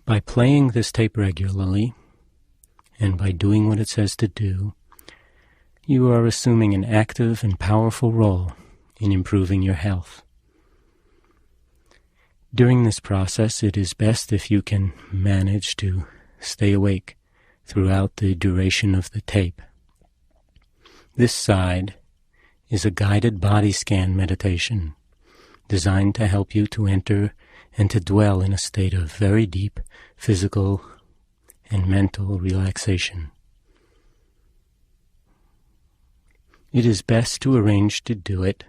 By playing this tape regularly, and by doing what it says to do, you are assuming an active and powerful role in improving your health. During this process, it is best if you can manage to stay awake throughout the duration of the tape. This side is a guided body scan meditation designed to help you to enter and to dwell in a state of very deep physical and mental relaxation. It is best to arrange to do it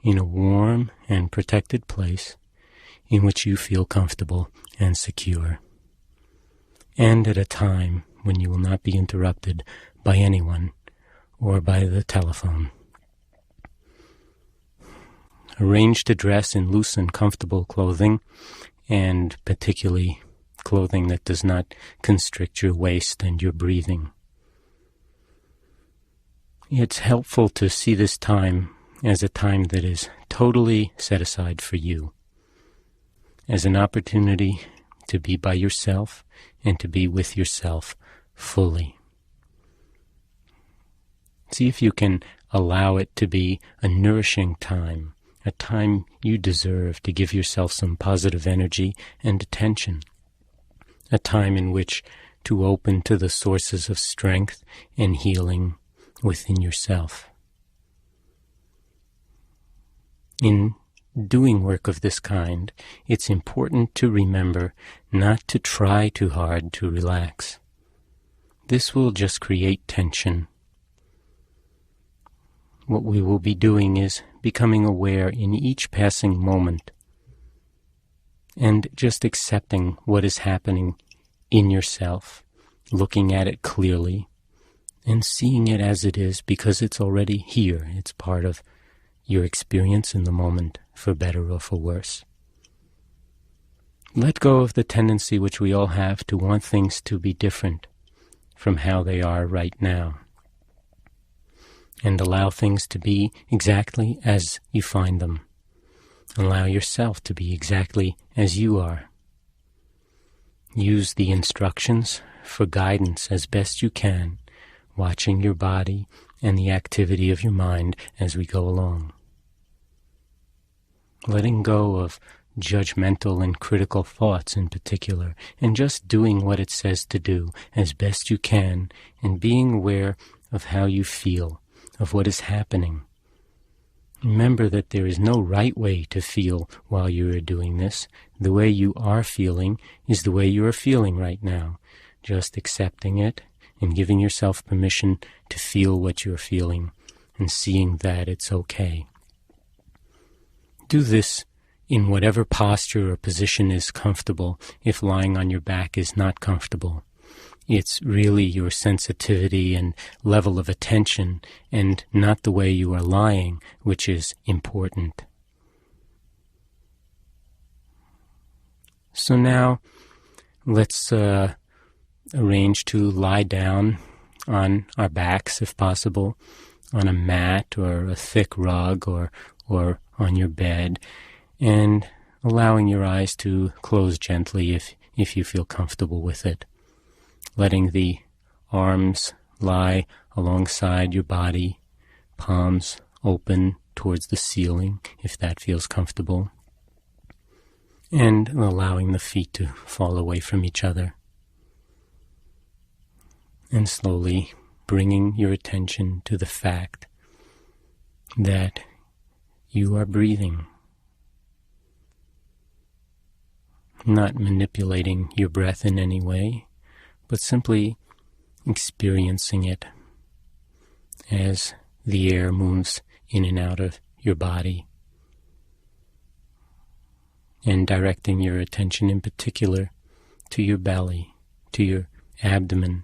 in a warm and protected place in which you feel comfortable and secure, and at a time when you will not be interrupted by anyone or by the telephone. Arrange to dress in loose and comfortable clothing, and particularly clothing that does not constrict your waist and your breathing. It's helpful to see this time as a time that is totally set aside for you, as an opportunity to be by yourself and to be with yourself fully. See if you can allow it to be a nourishing time, a time you deserve to give yourself some positive energy and attention, a time in which to open to the sources of strength and healing within yourself. In doing work of this kind, it's important to remember not to try too hard to relax. This will just create tension. What we will be doing is becoming aware in each passing moment and just accepting what is happening in yourself, looking at it clearly and seeing it as it is because it's already here. It's part of your experience in the moment, for better or for worse. Let go of the tendency which we all have to want things to be different from how they are right now, and allow things to be exactly as you find them. Allow yourself to be exactly as you are. Use the instructions for guidance as best you can, watching your body and the activity of your mind as we go along. Letting go of judgmental and critical thoughts in particular, and just doing what it says to do as best you can, and being aware of how you feel, of what is happening. Remember that there is no right way to feel while you are doing this. The way you are feeling is the way you are feeling right now. Just accepting it and giving yourself permission to feel what you're feeling and seeing that it's okay. Do this in whatever posture or position is comfortable if lying on your back is not comfortable. It's really your sensitivity and level of attention and not the way you are lying which is important. So now let's arrange to lie down on our backs if possible, on a mat or a thick rug or on your bed, and allowing your eyes to close gently if you feel comfortable with it. Letting the arms lie alongside your body, palms open towards the ceiling if that feels comfortable, and allowing the feet to fall away from each other. And slowly bringing your attention to the fact that you are breathing, not manipulating your breath in any way, but simply experiencing it as the air moves in and out of your body, and directing your attention in particular to your belly, to your abdomen,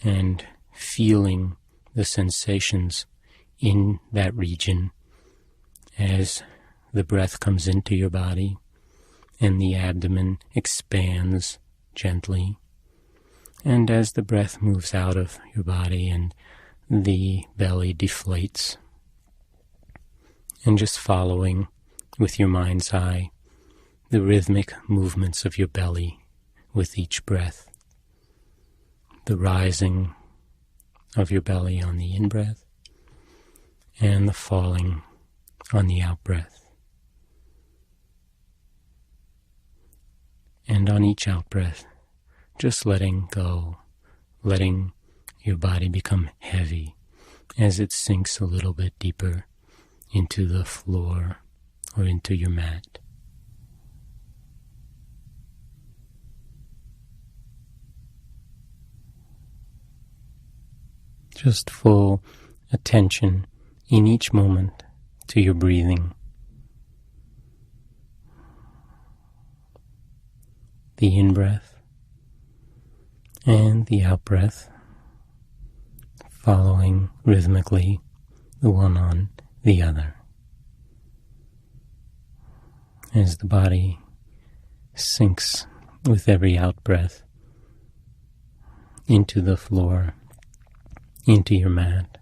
and feeling the sensations in that region as the breath comes into your body and the abdomen expands gently, and as the breath moves out of your body and the belly deflates, and just following with your mind's eye the rhythmic movements of your belly with each breath. The rising of your belly on the in-breath and the falling on the out-breath. And on each out-breath, just letting go, letting your body become heavy as it sinks a little bit deeper into the floor or into your mat. Just full attention in each moment to your breathing. The in-breath and the out-breath, following rhythmically the one on the other. As the body sinks with every out-breath into the floor, into your mat,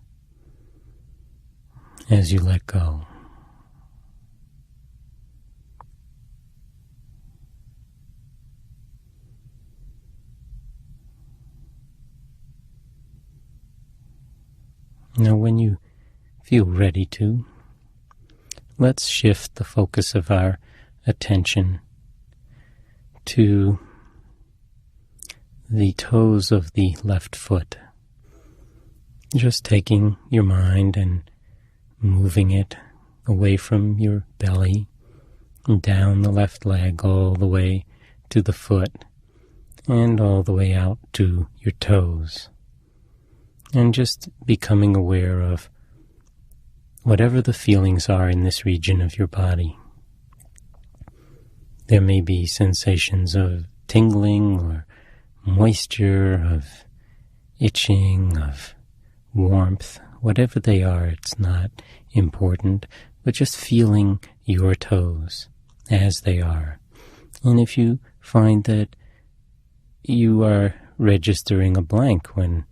as you let go. Now, when you feel ready to, let's shift the focus of our attention to the toes of the left foot. Just taking your mind and moving it away from your belly, and down the left leg all the way to the foot, and all the way out to your toes. And just becoming aware of whatever the feelings are in this region of your body. There may be sensations of tingling or moisture, of itching, of warmth. Whatever they are, it's not important, but just feeling your toes as they are. And if you find that you are registering a blank when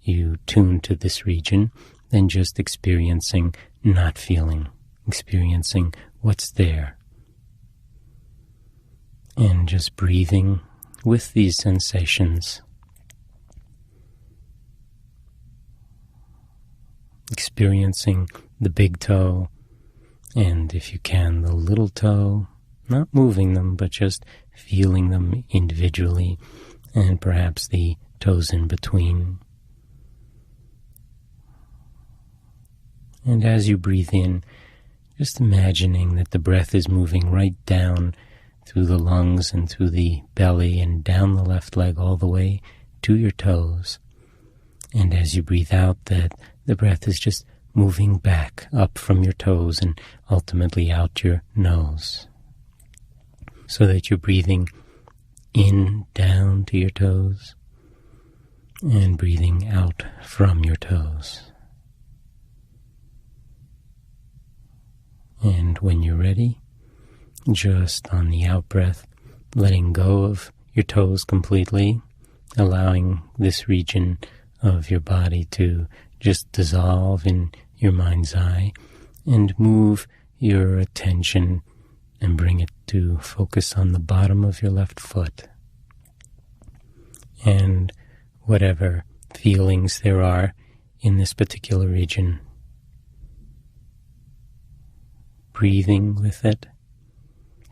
you tune to this region, then just experiencing, not feeling, experiencing what's there. And just breathing with these sensations. Experiencing the big toe, and if you can, the little toe, not moving them, but just feeling them individually, and perhaps the toes in between. And as you breathe in, just imagining that the breath is moving right down through the lungs and through the belly and down the left leg all the way to your toes. And as you breathe out, that the breath is just moving back up from your toes and ultimately out your nose. So that you're breathing in down to your toes and breathing out from your toes. And when you're ready, just on the out-breath, letting go of your toes completely, allowing this region of your body to just dissolve in your mind's eye, and move your attention and bring it to focus on the bottom of your left foot. And whatever feelings there are in this particular region, breathing with it,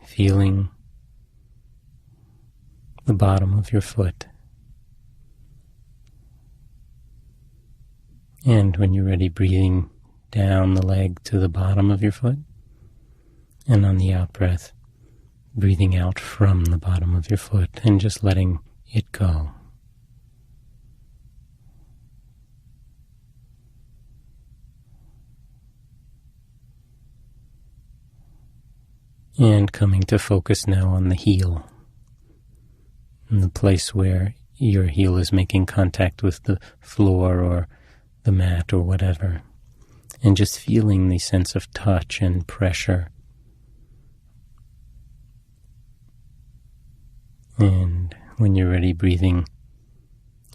feeling the bottom of your foot. And when you're ready, breathing down the leg to the bottom of your foot. And on the out-breath, breathing out from the bottom of your foot and just letting it go. And coming to focus now on the heel, in the place where your heel is making contact with the floor or the mat or whatever, and just feeling the sense of touch and pressure. And when you're ready, breathing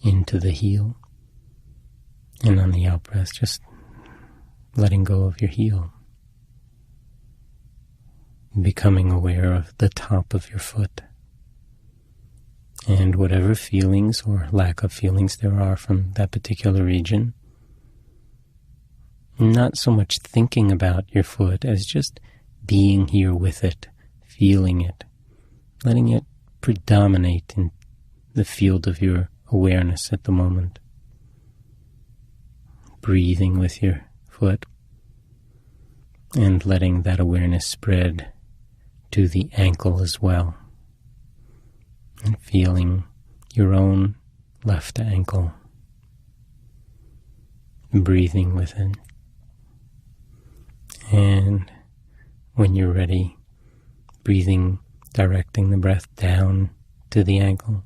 into the heel, and on the out-breath, just letting go of your heel. Becoming aware of the top of your foot And whatever feelings or lack of feelings there are from that particular region, not so much thinking about your foot as just being here with it, feeling it, letting it predominate in the field of your awareness at the moment. Breathing with your foot and letting that awareness spread to the ankle as well. And feeling your own left ankle. Breathing with it. And when you're ready, directing the breath down to the ankle.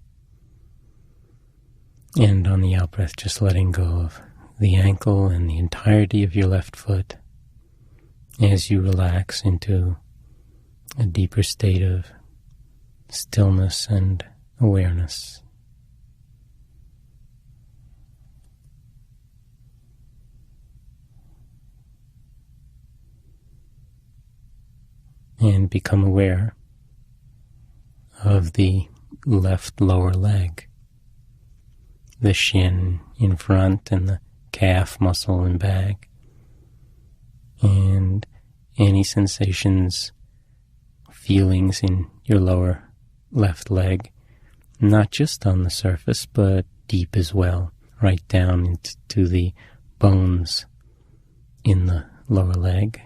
And on the out-breath, just letting go of the ankle and the entirety of your left foot as you relax into a deeper state of stillness and awareness. And become aware of the left lower leg, the shin in front and the calf muscle and back, and any sensations, feelings in your lower left leg, not just on the surface, but deep as well, right down into the bones in the lower leg.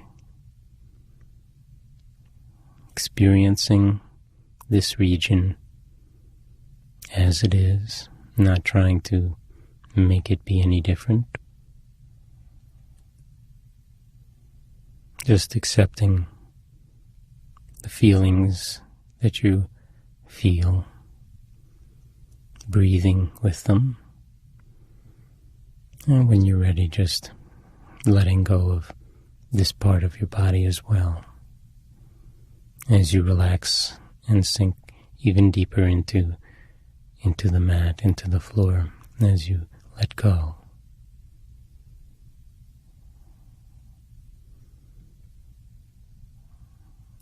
Experiencing this region as it is, not trying to make it be any different. Just accepting the feelings that you feel, breathing with them. And when you're ready, just letting go of this part of your body as well, as you relax and sink even deeper into the mat, into the floor, as you let go.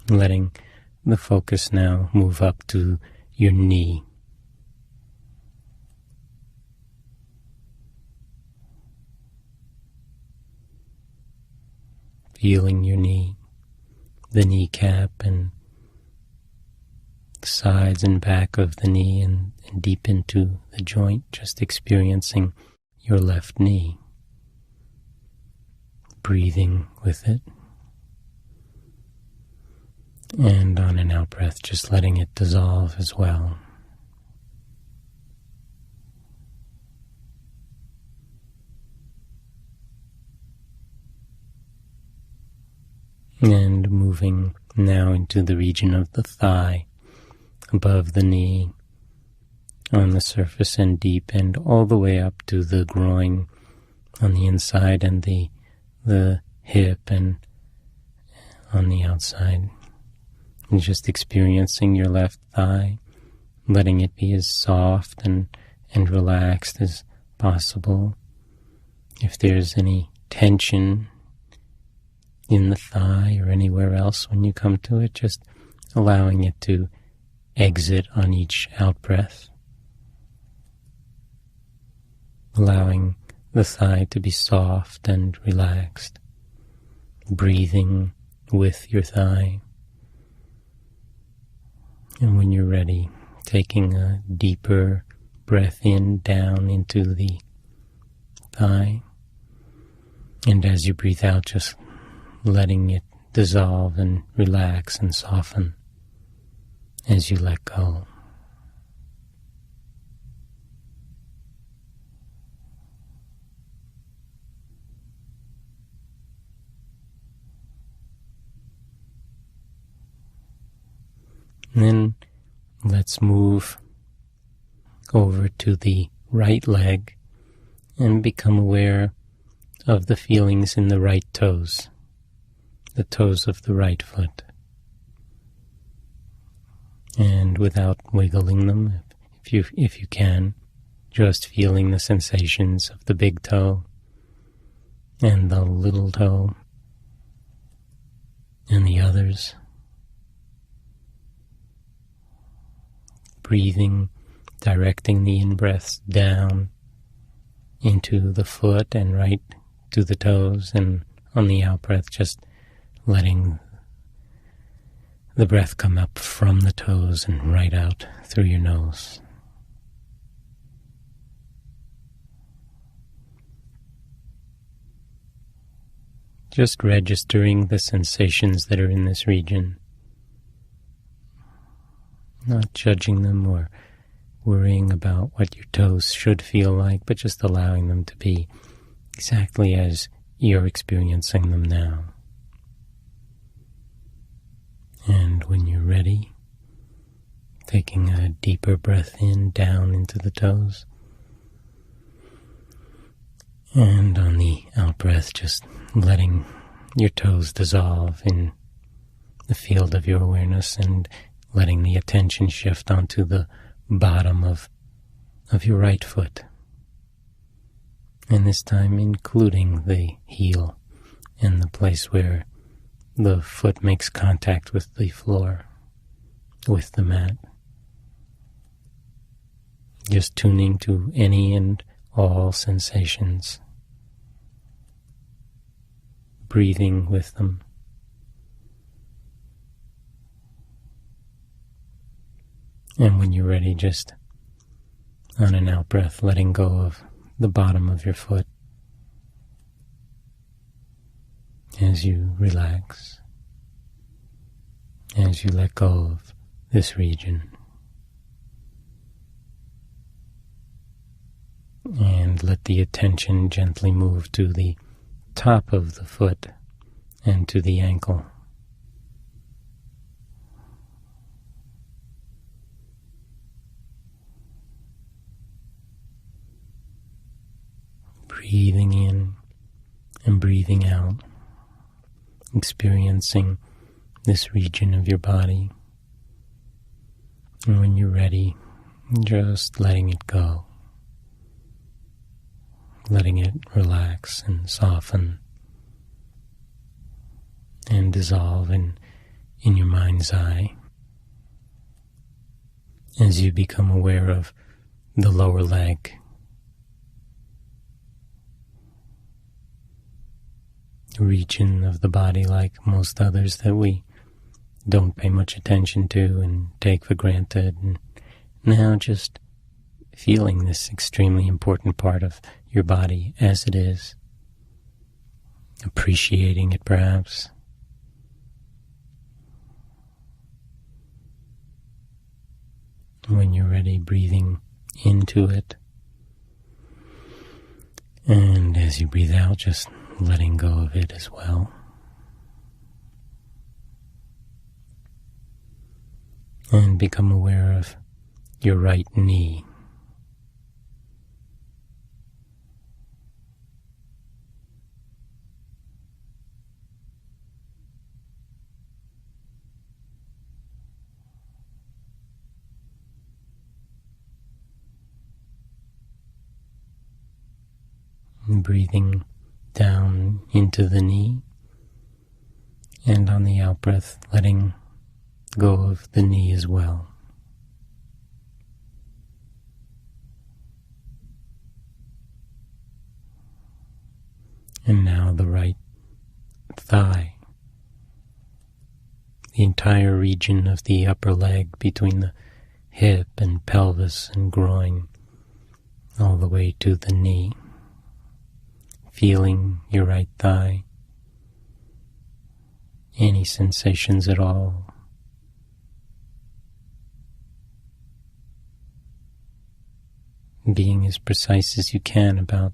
Letting the focus now move up to your knee. Feeling your knee, the kneecap and the sides and back of the knee and deep into the joint, just experiencing your left knee. Breathing with it. And on an out-breath, just letting it dissolve as well. And moving now into the region of the thigh, above the knee, on the surface and deep, and all the way up to the groin on the inside and the hip and on the outside. And just experiencing your left thigh, letting it be as soft and relaxed as possible. If there's any tension in the thigh or anywhere else when you come to it, just allowing it to exit on each out-breath. Allowing the thigh to be soft and relaxed. Breathing with your thigh. And when you're ready, taking a deeper breath in, down into the thigh. And as you breathe out, just letting it dissolve and relax and soften as you let go. And then let's move over to the right leg and become aware of the feelings in the right toes, the toes of the right foot. And without wiggling them, if you can, just feeling the sensations of the big toe and the little toe and the others. Breathing directing the in-breaths down into the foot and right to the toes, and on the out-breath just letting the breath come up from the toes and right out through your nose. Just registering the sensations that are in this region, not judging them or worrying about what your toes should feel like, but just allowing them to be exactly as you're experiencing them now. And when you're ready, taking a deeper breath in, down into the toes. And on the out-breath, just letting your toes dissolve in the field of your awareness and letting the attention shift onto the bottom of your right foot. And this time including the heel and the place where the foot makes contact with the floor, with the mat. Just tuning to any and all sensations, breathing with them. And when you're ready, just on an out-breath, letting go of the bottom of your foot as you relax, as you let go of this region. And let the attention gently move to the top of the foot and to the ankle. Breathing in and breathing out, experiencing this region of your body. And when you're ready, just letting it go. Letting it relax and soften and dissolve in your mind's eye as you become aware of the lower leg, region of the body like most others that we don't pay much attention to and take for granted. And now just feeling this extremely important part of your body as it is, appreciating it perhaps. When you're ready, breathing into it. And as you breathe out, just letting go of it as well. And become aware of your right knee. And breathing down into the knee, and on the out-breath, letting go of the knee as well. And now the right thigh, the entire region of the upper leg between the hip and pelvis and groin, all the way to the knee. Feeling your right thigh, any sensations at all. Being as precise as you can about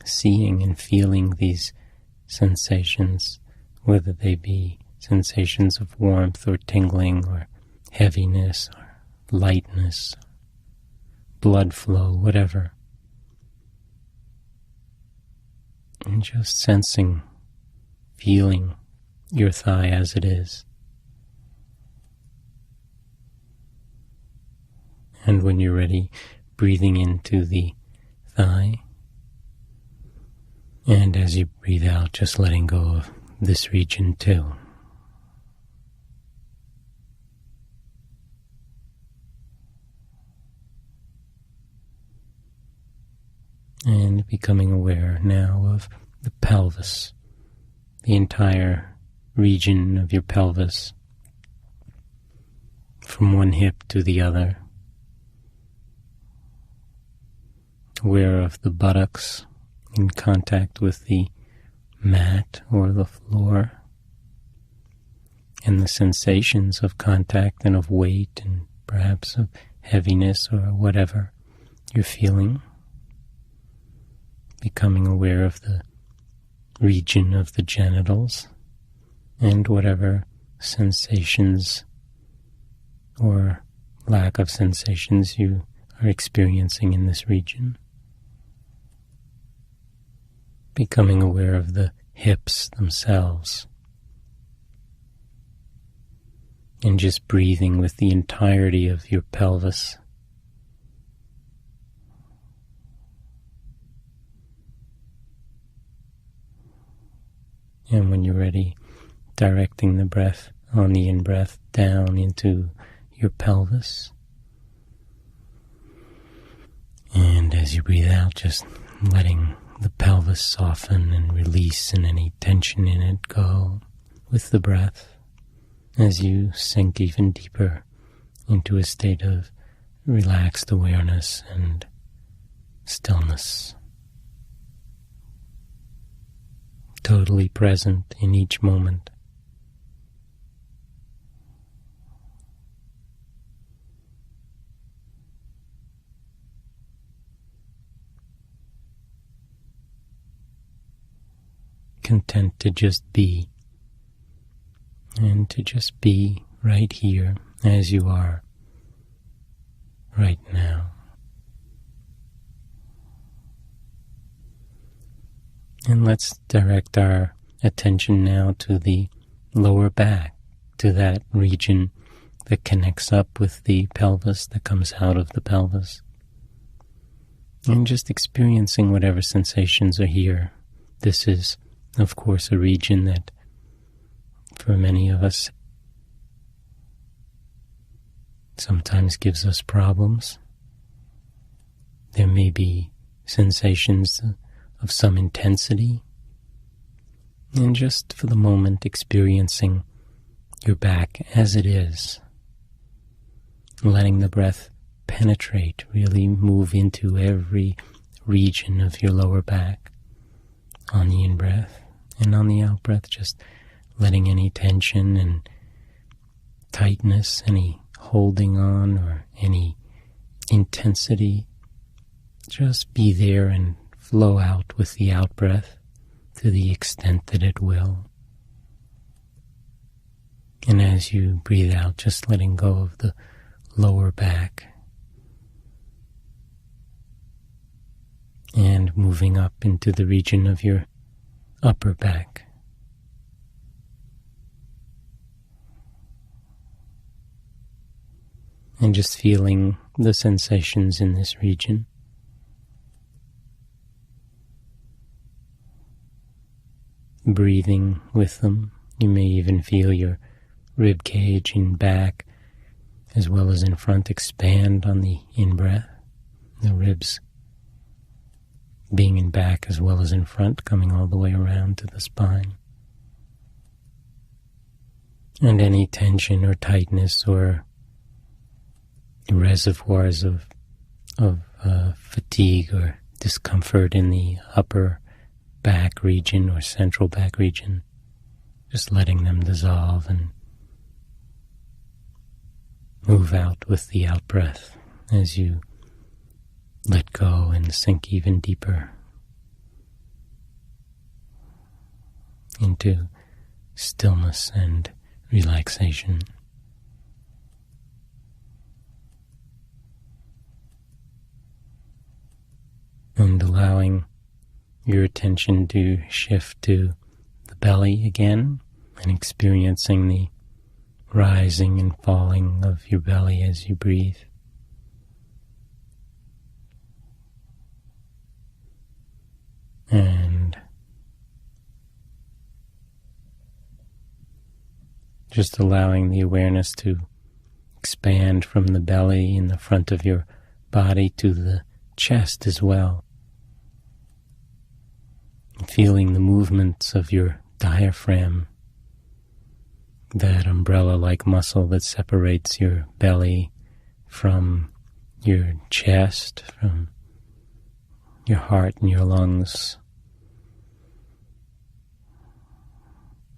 seeing and feeling these sensations, whether they be sensations of warmth or tingling or heaviness or lightness, blood flow, whatever. And just sensing, feeling your thigh as it is. And when you're ready, breathing into the thigh. And as you breathe out, just letting go of this region too. And becoming aware now of the pelvis, the entire region of your pelvis, from one hip to the other. Aware of the buttocks in contact with the mat or the floor, and the sensations of contact and of weight and perhaps of heaviness or whatever you're feeling. Becoming aware of the region of the genitals and whatever sensations or lack of sensations you are experiencing in this region. Becoming aware of the hips themselves. And just breathing with the entirety of your pelvis. And when you're ready, directing the breath on the in-breath down into your pelvis. And as you breathe out, just letting the pelvis soften and release and any tension in it go with the breath as you sink even deeper into a state of relaxed awareness and stillness. Totally present in each moment. Content to just be, and to just be right here as you are right now. And let's direct our attention now to the lower back, to that region that connects up with the pelvis, that comes out of the pelvis. And just experiencing whatever sensations are here. This is, of course, a region that, for many of us, sometimes gives us problems. There may be sensations of some intensity, and just for the moment experiencing your back as it is, letting the breath penetrate, really move into every region of your lower back on the in-breath, and on the out-breath just letting any tension and tightness, any holding on or any intensity just be there and flow out with the out-breath to the extent that it will. And as you breathe out, just letting go of the lower back and moving up into the region of your upper back. And just feeling the sensations in this region. Breathing with them. You may even feel your rib cage in back as well as in front expand on the in-breath. The ribs being in back as well as in front, coming all the way around to the spine. And any tension or tightness or reservoirs of fatigue or discomfort in the upper back region or central back region, just letting them dissolve and move out with the out-breath as you let go and sink even deeper into stillness and relaxation. And allowing your attention to shift to the belly again and experiencing the rising and falling of your belly as you breathe. And just allowing the awareness to expand from the belly in the front of your body to the chest as well. feeling the movements of your diaphragm, that umbrella-like muscle that separates your belly from your chest, from your heart and your lungs.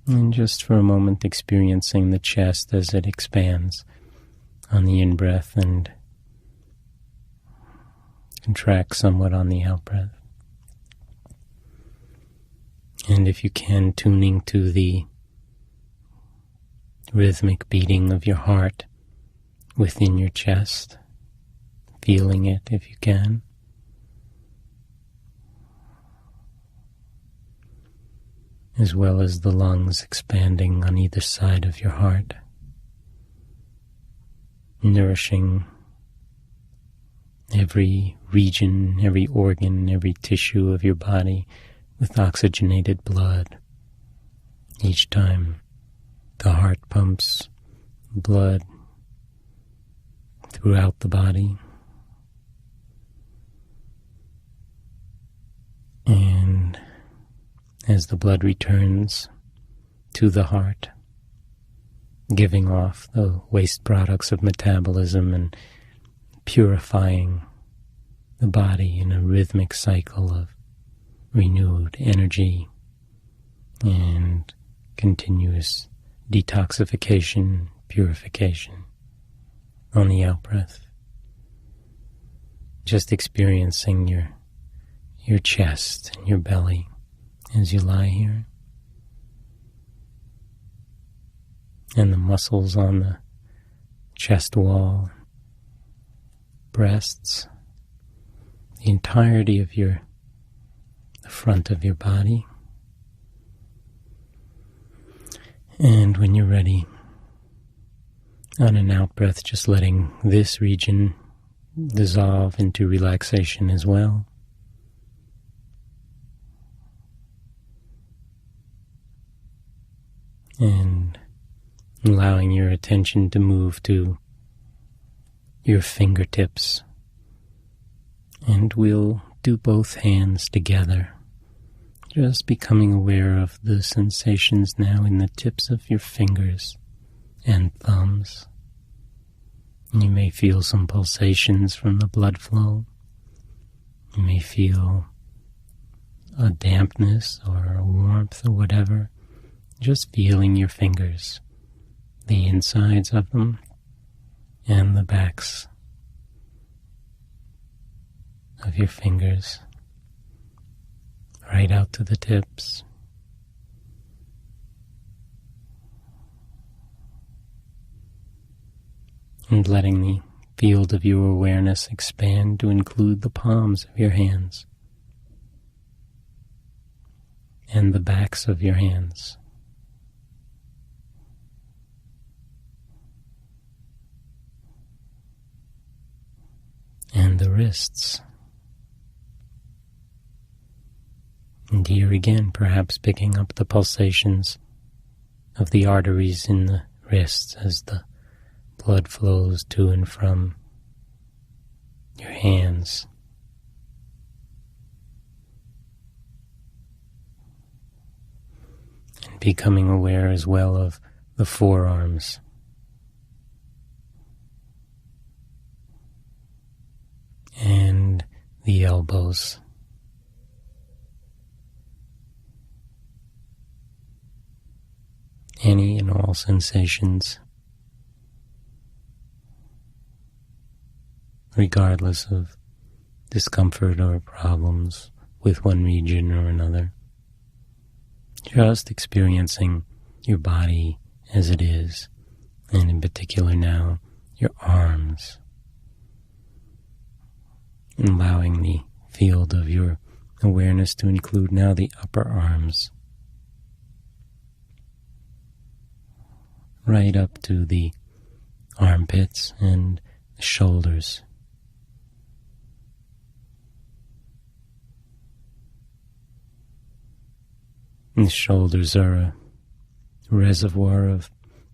And just for a moment experiencing the chest as it expands on the in-breath and contracts somewhat on the out-breath. And if you can, tuning to the rhythmic beating of your heart within your chest, feeling it if you can. As well as the lungs expanding on either side of your heart, nourishing every region, every organ, every tissue of your body with oxygenated blood. Each time the heart pumps blood throughout the body. And as the blood returns to the heart, giving off the waste products of metabolism and purifying the body in a rhythmic cycle of renewed energy and continuous detoxification, purification on the out-breath. Just experiencing your chest and your belly as you lie here. And the muscles on the chest wall, breasts, the entirety of the front of your body. And when you're ready, on an out-breath, just letting this region dissolve into relaxation as well. And allowing your attention to move to your fingertips. And we'll do both hands together. Just becoming aware of the sensations now in the tips of your fingers and thumbs. You may feel some pulsations from the blood flow. You may feel a dampness or a warmth or whatever. Just feeling your fingers, the insides of them and the backs of your fingers, right out to the tips. And letting the field of your awareness expand to include the palms of your hands and the backs of your hands. And the wrists. And here again, perhaps picking up the pulsations of the arteries in the wrists as the blood flows to and from your hands. And becoming aware as well of the forearms. And the elbows. Any and all sensations, regardless of discomfort or problems with one region or another. Just experiencing your body as it is, and in particular now, your arms. Allowing the field of your awareness to include now the upper arms, right up to the armpits and the shoulders. And the shoulders are a reservoir of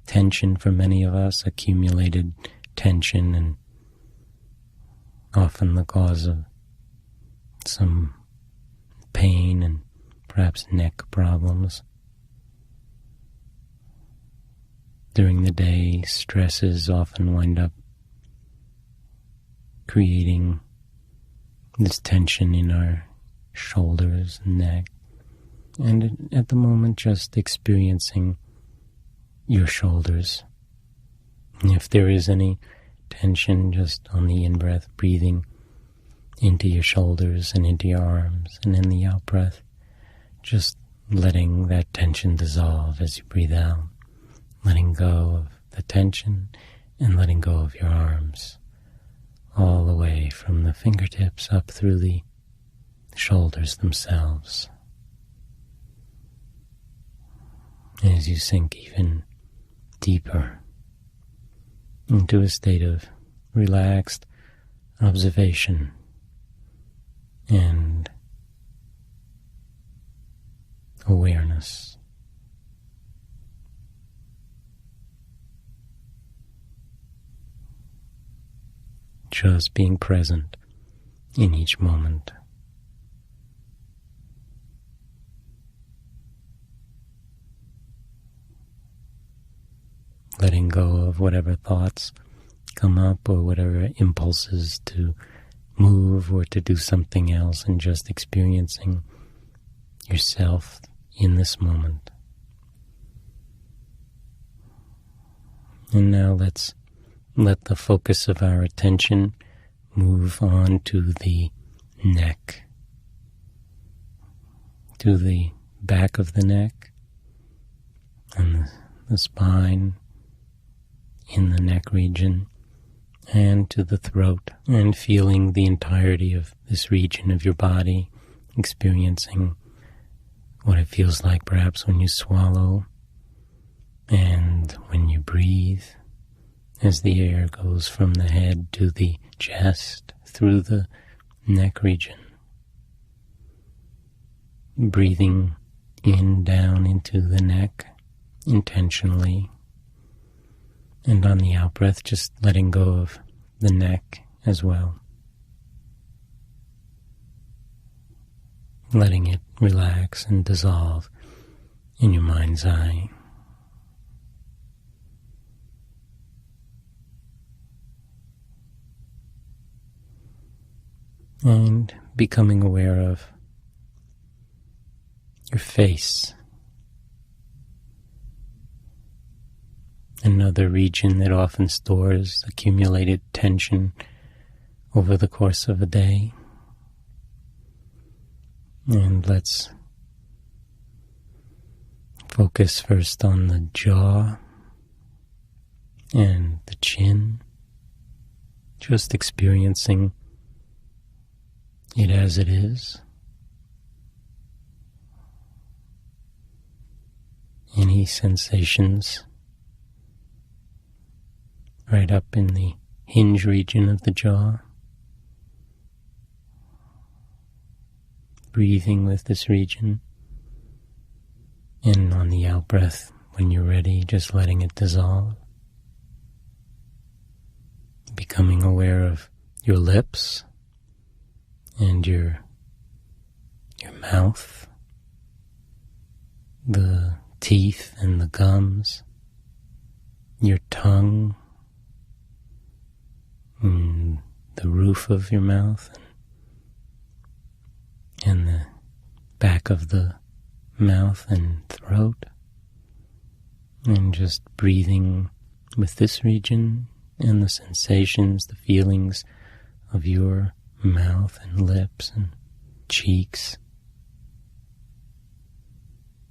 tension for many of us, accumulated tension, and often the cause of some pain and perhaps neck problems. During the day, stresses often wind up creating this tension in our shoulders and neck. And at the moment, just experiencing your shoulders. And if there is any tension, just on the in-breath, breathing into your shoulders and into your arms, and in the out-breath, just letting that tension dissolve as you breathe out, letting go of the tension and letting go of your arms, all the way from the fingertips up through the shoulders themselves. As you sink even deeper into a state of relaxed observation and awareness. Just being present in each moment. Letting go of whatever thoughts come up or whatever impulses to move or to do something else, and just experiencing yourself in this moment. And now let's let the focus of our attention move on to the neck, to the back of the neck and the spine in the neck region, and to the throat, and feeling the entirety of this region of your body, experiencing what it feels like perhaps when you swallow and when you breathe, as the air goes from the head to the chest through the neck region. Breathing in, down into the neck intentionally. And on the out-breath, just letting go of the neck as well. Letting it relax and dissolve in your mind's eye. And becoming aware of your face. Another region that often stores accumulated tension over the course of a day. And let's focus first on the jaw and the chin, just experiencing it as it is. Any sensations right up in the hinge region of the jaw. Breathing with this region. And on the out-breath, when you're ready, just letting it dissolve. Becoming aware of your lips and your mouth, the teeth and the gums, your tongue, and the roof of your mouth, and the back of the mouth and throat, and just breathing with this region and the sensations, the feelings of your mouth and lips and cheeks.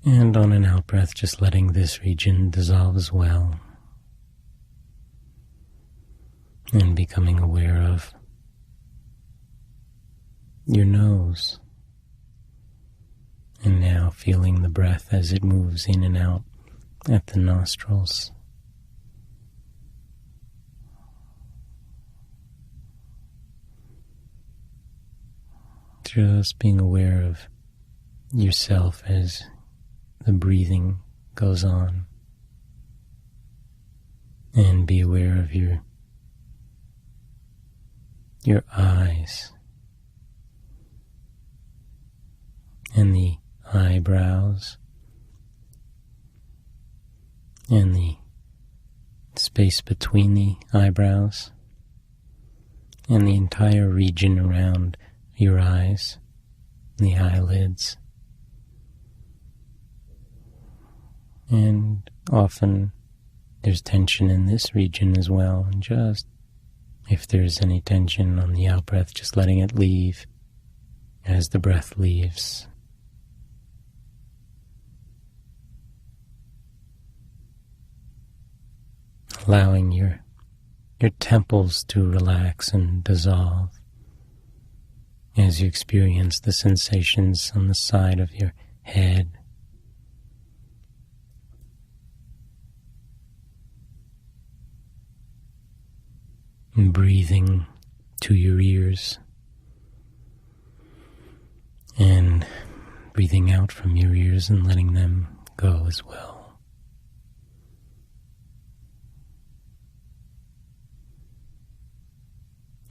And on an out-breath, just letting this region dissolve as well. And becoming aware of your nose. And now feeling the breath as it moves in and out at the nostrils. Just being aware of yourself as the breathing goes on. And be aware of your eyes and the eye eyebrows and the space between the eyebrows and the entire region around your eyes, the eyelids. And often there's tension in this region as well, and just if there's any tension on the out-breath, just letting it leave as the breath leaves. Allowing your temples to relax and dissolve as you experience the sensations on the side of your head. And breathing to your ears and breathing out from your ears and letting them go as well.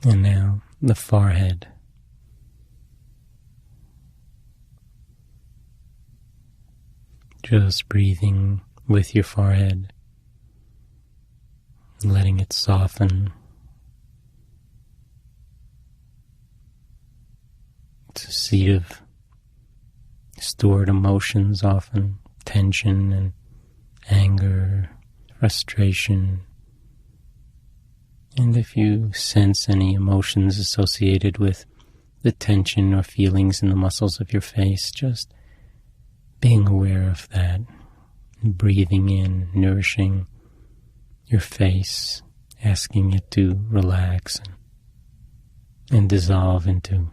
And now the forehead. Just breathing with your forehead, letting it soften. It's a seat of stored emotions, often tension and anger, frustration. And if you sense any emotions associated with the tension or feelings in the muscles of your face, just being aware of that, breathing in, nourishing your face, asking it to relax and dissolve into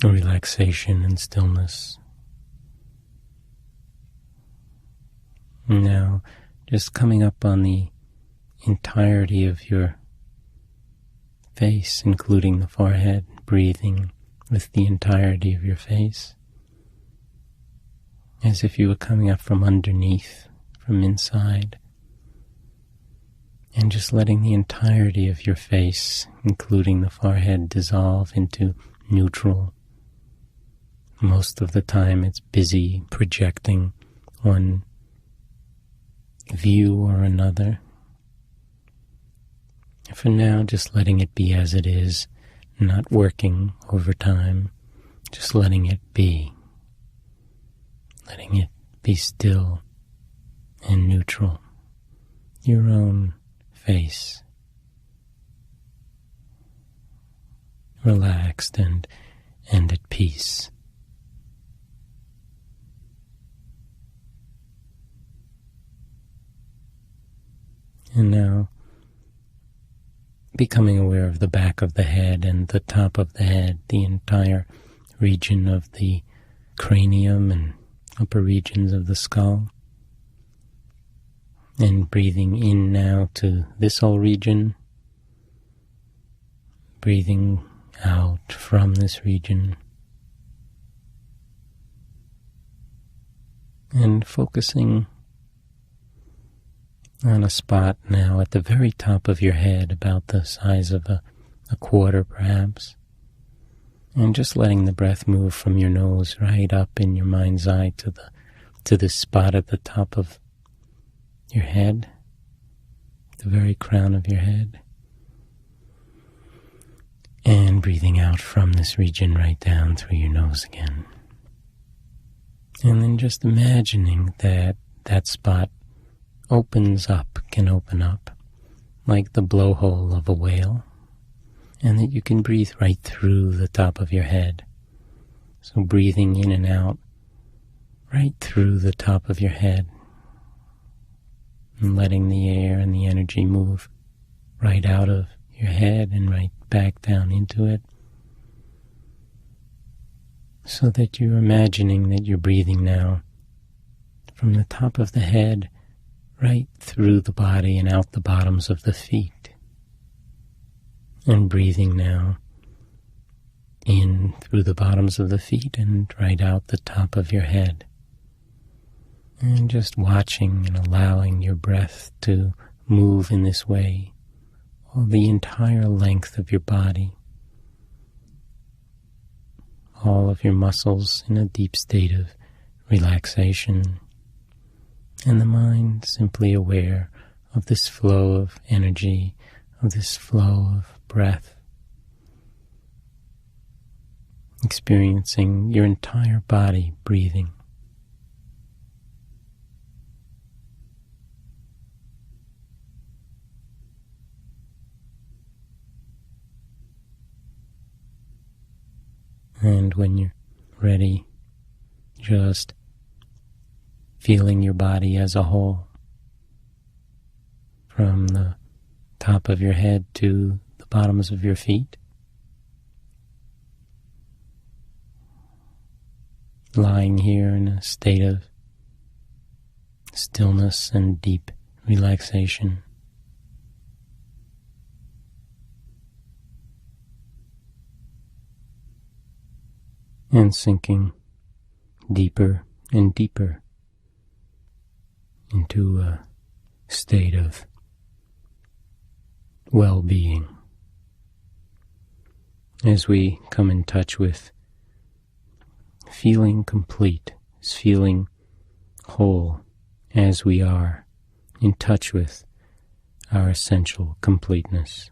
relaxation and stillness. Now, just coming up on the entirety of your face, including the forehead, breathing with the entirety of your face, as if you were coming up from underneath, from inside, and just letting the entirety of your face, including the forehead, dissolve into neutral. Most of the time it's busy projecting one view or another. For now, just letting it be as it is, not working over time, just letting it be. Letting it be still and neutral. Your own face. Relaxed and at peace. And now, becoming aware of the back of the head and the top of the head, the entire region of the cranium and upper regions of the skull. And breathing in now to this whole region. Breathing out from this region. And focusing on a spot now at the very top of your head, about the size of a quarter perhaps, and just letting the breath move from your nose right up in your mind's eye to the spot at the top of your head, the very crown of your head, and breathing out from this region right down through your nose again. And then just imagining that spot can open up like the blowhole of a whale, and that you can breathe right through the top of your head. So breathing in and out right through the top of your head, and letting the air and the energy move right out of your head and right back down into it, so that you're imagining that you're breathing now from the top of the head right through the body and out the bottoms of the feet. And breathing now in through the bottoms of the feet and right out the top of your head. And just watching and allowing your breath to move in this way, all the entire length of your body, all of your muscles in a deep state of relaxation, and the mind simply aware of this flow of energy, of this flow of breath, experiencing your entire body breathing. And when you're ready, just feeling your body as a whole, from the top of your head to the bottoms of your feet, lying here in a state of stillness and deep relaxation. And sinking deeper and deeper into a state of well-being as we come in touch with feeling complete, feeling whole as we are in touch with our essential completeness,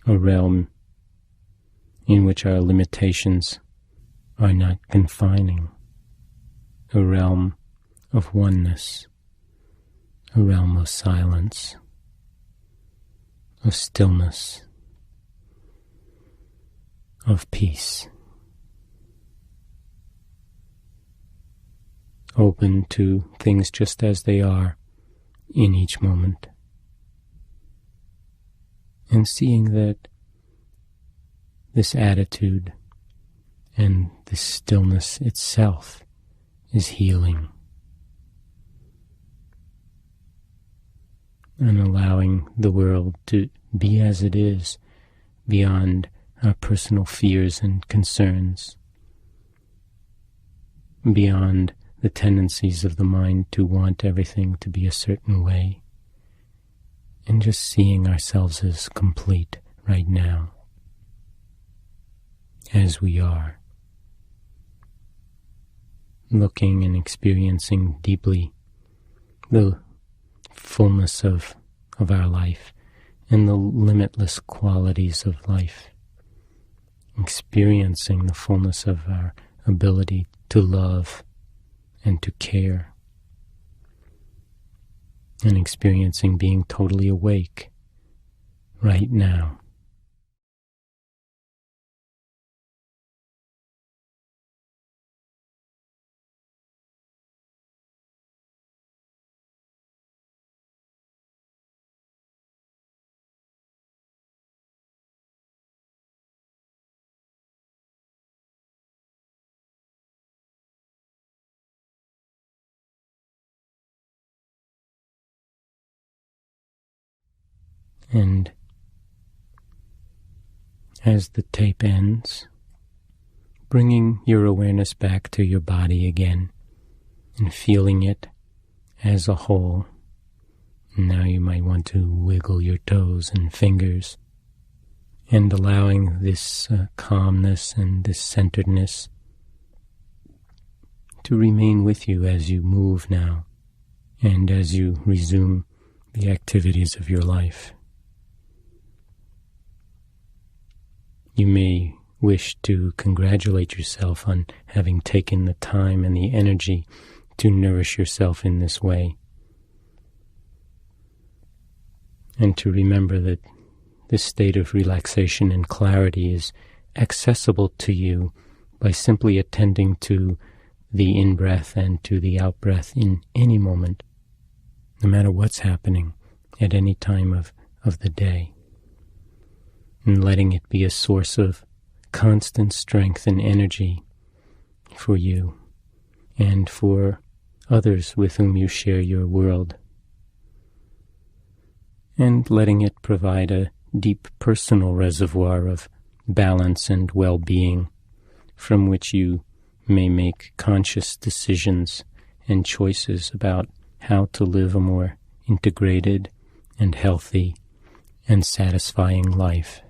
a realm in which our limitations are not confining, a realm of oneness, a realm of silence, of stillness, of peace, open to things just as they are in each moment, and seeing that this attitude and this stillness itself is healing, and allowing the world to be as it is beyond our personal fears and concerns, beyond the tendencies of the mind to want everything to be a certain way, and just seeing ourselves as complete right now, as we are, looking and experiencing deeply the fullness of our life and the limitless qualities of life, experiencing the fullness of our ability to love and to care, and experiencing being totally awake right now. And as the tape ends, bringing your awareness back to your body again and feeling it as a whole. Now you might want to wiggle your toes and fingers, and allowing this calmness and this centeredness to remain with you as you move now and as you resume the activities of your life. You may wish to congratulate yourself on having taken the time and the energy to nourish yourself in this way, and to remember that this state of relaxation and clarity is accessible to you by simply attending to the in-breath and to the out-breath in any moment, no matter what's happening at any time of the day, and letting it be a source of constant strength and energy for you and for others with whom you share your world, and letting it provide a deep personal reservoir of balance and well-being from which you may make conscious decisions and choices about how to live a more integrated and healthy and satisfying life.